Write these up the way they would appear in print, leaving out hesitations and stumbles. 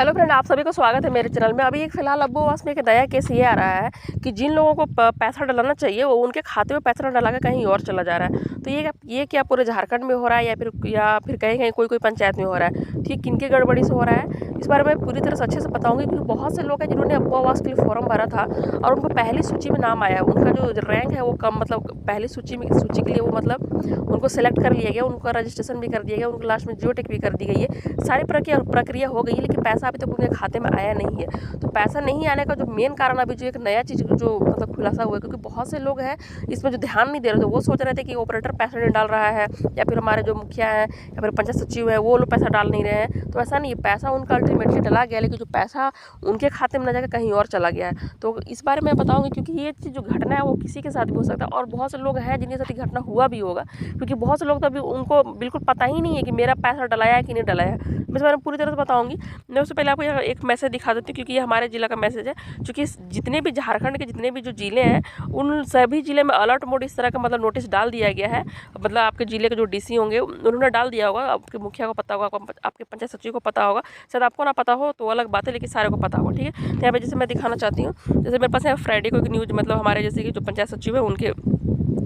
Hello friend, आप सभी को स्वागत है मेरे चैनल में। अभी एक फ़िलहाल अब्बूवास में एक नया केस ये आ रहा है कि जिन लोगों को पैसा डलाना चाहिए वो उनके खाते में पैसा डला के कहीं और चला जा रहा है। तो ये क्या पूरे झारखंड में हो रहा है या फिर कहीं कहीं कोई पंचायत में हो रहा है? ठीक किनके गड़बड़ी से हो रहा है, इस बारे में पूरी तरह से अच्छे से बताऊंगी, क्योंकि बहुत से लोग हैं जिन्होंने अब्बूवास के लिए फॉर्म भरा था और उनको पहली सूची में नाम आया। उनका जो रैंक है वो कम, मतलब पहली सूची के लिए वो मतलब उनको सेलेक्ट कर लिया गया, उनका रजिस्ट्रेशन भी कर दिया गया, उनको लास्ट में जियोटेक भी कर दी गई है, सारी प्रक्रिया हो गई है, लेकिन पैसा अभी तक उनके खाते में आया नहीं है। तो पैसा नहीं आने का जो मेन कारण अभी जो एक नया चीज़ जो मतलब खुलासा हुआ है, क्योंकि बहुत से लोग हैं इसमें जो ध्यान नहीं दे रहे थे, वो सोच रहे थे कि ऑपरेटर पैसा नहीं डाल रहा है या फिर हमारे जो मुखिया है या फिर पंचायत सचिव है वो लोग पैसा डाल नहीं रहे हैं। तो ऐसा नहीं है, पैसा उनका अल्टीमेटली डला गया, लेकिन जो पैसा उनके खाते में न जाकर कहीं और चला गया है। तो इस बारे में बताऊंगी, क्योंकि ये चीज़ जो घटना है वो किसी के साथ भी हो सकता है और बहुत से लोग हैं जिनके साथ ये घटना हुआ भी होगा, क्योंकि बहुत से लोग तो अभी उनको बिल्कुल पता ही नहीं है कि मेरा पैसा डलाया है कि नहीं डलाया है। मैं इस बारे में पूरी तरह से बताऊंगी। मैं उससे पहले आपको एक मैसेज दिखा देती हूँ, क्योंकि ये हमारे ज़िला का मैसेज है। चूँकि जितने भी झारखंड के जितने भी जो ज़िले हैं उन सभी ज़िले में अलर्ट मोड इस तरह का मतलब नोटिस डाल दिया गया है। मतलब आपके ज़िले के जो डीसी होंगे उन्होंने डाल दिया होगा, आपके मुखिया को पता होगा, आपके पंचायत सचिव को पता होगा, शायद आपको ना पता हो तो अलग बात है, लेकिन सारे को पता होगा। ठीक है, तो यहाँ पे जैसे मैं दिखाना चाहती हूँ, जैसे मेरे पास है फ्राइडे को एक न्यूज़, मतलब हमारे जैसे कि जो पंचायत सचिव है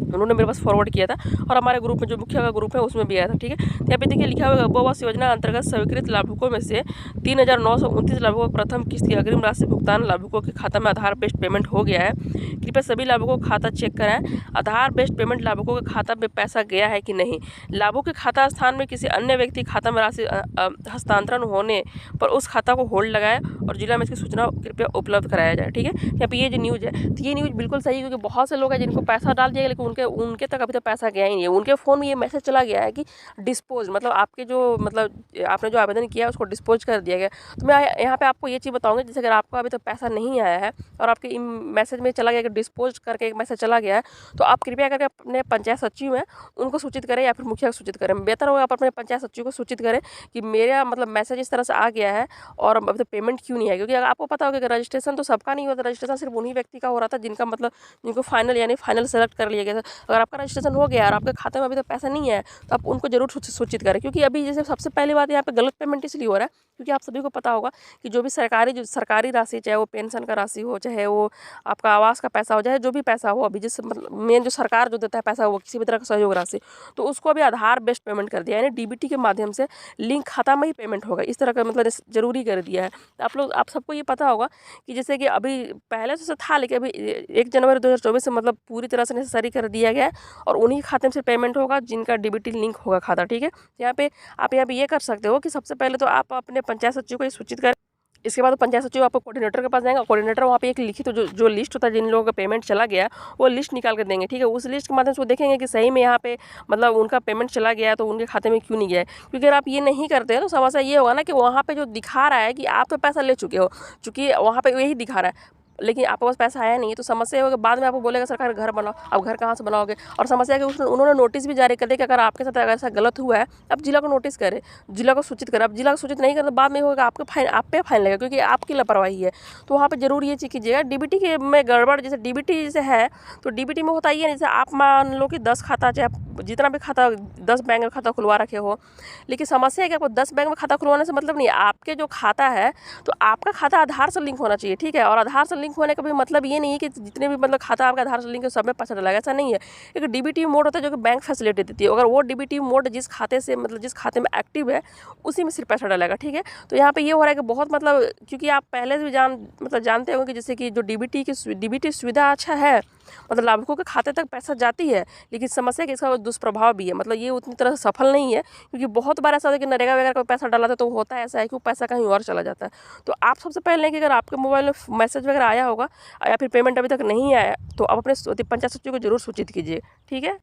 उन्होंने मेरे पास फॉरवर्ड किया था और हमारे ग्रुप में जो मुखिया का ग्रुप है उसमें भी आया था। ठीक है, तो यहाँ पे देखिए लिखा हुआ है, अब्बूवास योजना अंतर्गत स्वीकृत लाभुकों में से 3,929 लाभुकों को प्रथम किस्त की अग्रिम राशि भुगतान लाभुकों के खाता में आधार बेस्ड पेमेंट हो गया है। कृपया सभी लाभुकों का खाता चेक कराएं, आधार बेस्ड पेमेंट लाभुकों के खाता में पैसा गया है कि नहीं। लाभुक के खाता स्थान में किसी अन्य व्यक्ति खाता में राशि हस्तांतरण होने पर उस खाता को होल्ड लगाए और जिला में इसकी सूचना कृपया उपलब्ध कराया जाए। ठीक है, यहाँ पे ये जो न्यूज़ है, तो ये न्यूज़ बिल्कुल सही है, क्योंकि बहुत से लोग हैं जिनको पैसा डाल दिया लेकिन उनके तक अभी तक पैसा गया ही नहीं है। उनके फ़ोन में ये मैसेज चला गया है कि डिस्पोज, मतलब आपके जो मतलब आपने जो आवेदन किया है उसको डिस्पोज कर दिया गया। तो मैं यहाँ पे आपको ये चीज़ बताऊंगी, जैसे अगर आपको अभी तक पैसा नहीं आया है और आपके मैसेज में चला गया कि डिस्पोज करके एक मैसेज चला गया है, तो आप कृपया करके अपने पंचायत सचिव हैं उनको सूचित करें या फिर मुखिया को सूचित करें। बेहतर होगा आप अपने पंचायत सचिव को सूचित करें कि मेरा मतलब मैसेज इस तरह से आ गया है और अभी तक पेमेंट क्यों नहीं है। क्योंकि अगर आपको पता होगा कि रजिस्ट्रेशन तो सबका नहीं होता, रजिस्ट्रेशन सिर्फ उन्हीं व्यक्ति का हो रहा था जिनको फाइनल सेलेक्ट कर लिया गया था। अगर आपका रजिस्ट्रेशन हो गया और आपके खाते में अभी तक पैसा नहीं है तो आप उनको जरूर सूचित करें, क्योंकि अभी जैसे सबसे पहली बात यहाँ पे गलत पेमेंट इसलिए हो रहा है क्योंकि आप सभी को पता होगा कि जो भी सरकारी राशि, चाहे वो पेंशन का राशि हो, चाहे वो आपका आवास का पैसा हो, चाहे जो भी पैसा हो, अभी जिस मतलब मेन जो सरकार जो देता है पैसा वो किसी भी तरह का सहयोग राशि, तो उसको अभी आधार बेस्ड पेमेंट कर दिया है, यानी डीबीटी के माध्यम से लिंक खाता में ही पेमेंट होगा, इस तरह का मतलब जरूरी कर दिया है। आप सबको ये पता होगा कि जैसे कि अभी पहले से था, लेकिन अभी 1 जनवरी 2024 से मतलब पूरी तरह से नेसेसरी कर दिया गया है और उन्हीं खाते में से पेमेंट होगा जिनका डीबीटी लिंक होगा खाता। ठीक है, यहाँ पे आप ये कर सकते हो कि सबसे पहले तो आप अपने पंचायत सचिव को ये सूचित करें। इसके बाद पंचायत सचिव आपको कोऑर्डिनेटर के पास जाएंगे, कोऑर्डिनेटर वहाँ पे एक लिखित जो लिस्ट होता है जिन लोगों का पेमेंट चला गया वो लिस्ट निकाल कर देंगे। ठीक है, उस लिस्ट के माध्यम से वो देखेंगे कि सही में यहाँ पे मतलब उनका पेमेंट चला गया है तो उनके खाते में क्यों नहीं गया है। क्योंकि अगर आप ये नहीं करते हैं तो समस्या ये होगा ना कि वहाँ पे जो दिखा रहा है कि आप तो पैसा ले चुके हो, चूँकि वहाँ पे यही दिखा रहा है, लेकिन आपके पास पैसा आया नहीं है, तो समस्या होगी बाद में आपको बोलेगा सरकार घर बनाओ। अब घर कहाँ से बनाओगे? और समस्या है कि उन्होंने नोटिस भी जारी कर दिया कि अगर आपके साथ अगर ऐसा गलत हुआ है अब जिला को नोटिस करें, जिला को सूचित करें। अब जिला को सूचित नहीं करें तो बाद में होगा आप पे फाइन लगेगा, क्योंकि आपकी लापरवाही है। तो वहाँ पर जरूर ये चीज़ कीजिएगा। डीबीटी के में गड़बड़, जैसे डीबीटी जैसे है तो डीबीटी में होता ही है, जैसे आप मान लो कि 10 खाता, चाहे जितना भी खाता 10 बैंक में खाता खुलवा रखे हो, लेकिन समस्या है कि आपको 10 बैंक में खाता खुलवाने से मतलब नहीं है। आपके जो खाता है तो आपका खाता आधार से लिंक होना चाहिए। ठीक है, और आधार से लिंक होने का भी मतलब ये नहीं है कि जितने भी मतलब खाता आपका आधार से लिंक है सब में पैसा डलेगा, ऐसा नहीं है। एक डीबीटी मोड होता है जो कि बैंक फैसिलिटी देती है, अगर वो डीबीटी मोड जिस खाते में एक्टिव है उसी में सिर्फ पैसा डलेगा। ठीक है, तो यहाँ पे ये हो रहा है कि बहुत मतलब, क्योंकि आप पहले से भी जानते हो कि जैसे कि जो डीबीटी सुविधा अच्छा है, मतलब लाभुकों के खाते तक पैसा जाती है, लेकिन समस्या है कि इसका दुष्प्रभाव भी है, मतलब ये उतनी तरह से सफल नहीं है। क्योंकि बहुत बार ऐसा होता है कि नरेगा वगैरह का पैसा डाला था तो होता है ऐसा है कि वो पैसा कहीं और चला जाता है। तो आप सबसे पहले कि अगर आपके मोबाइल में मैसेज वगैरह आया होगा या फिर पेमेंट अभी तक नहीं आया तो आप अपने पंचायत सचिव को जरूर सूचित कीजिए। ठीक है।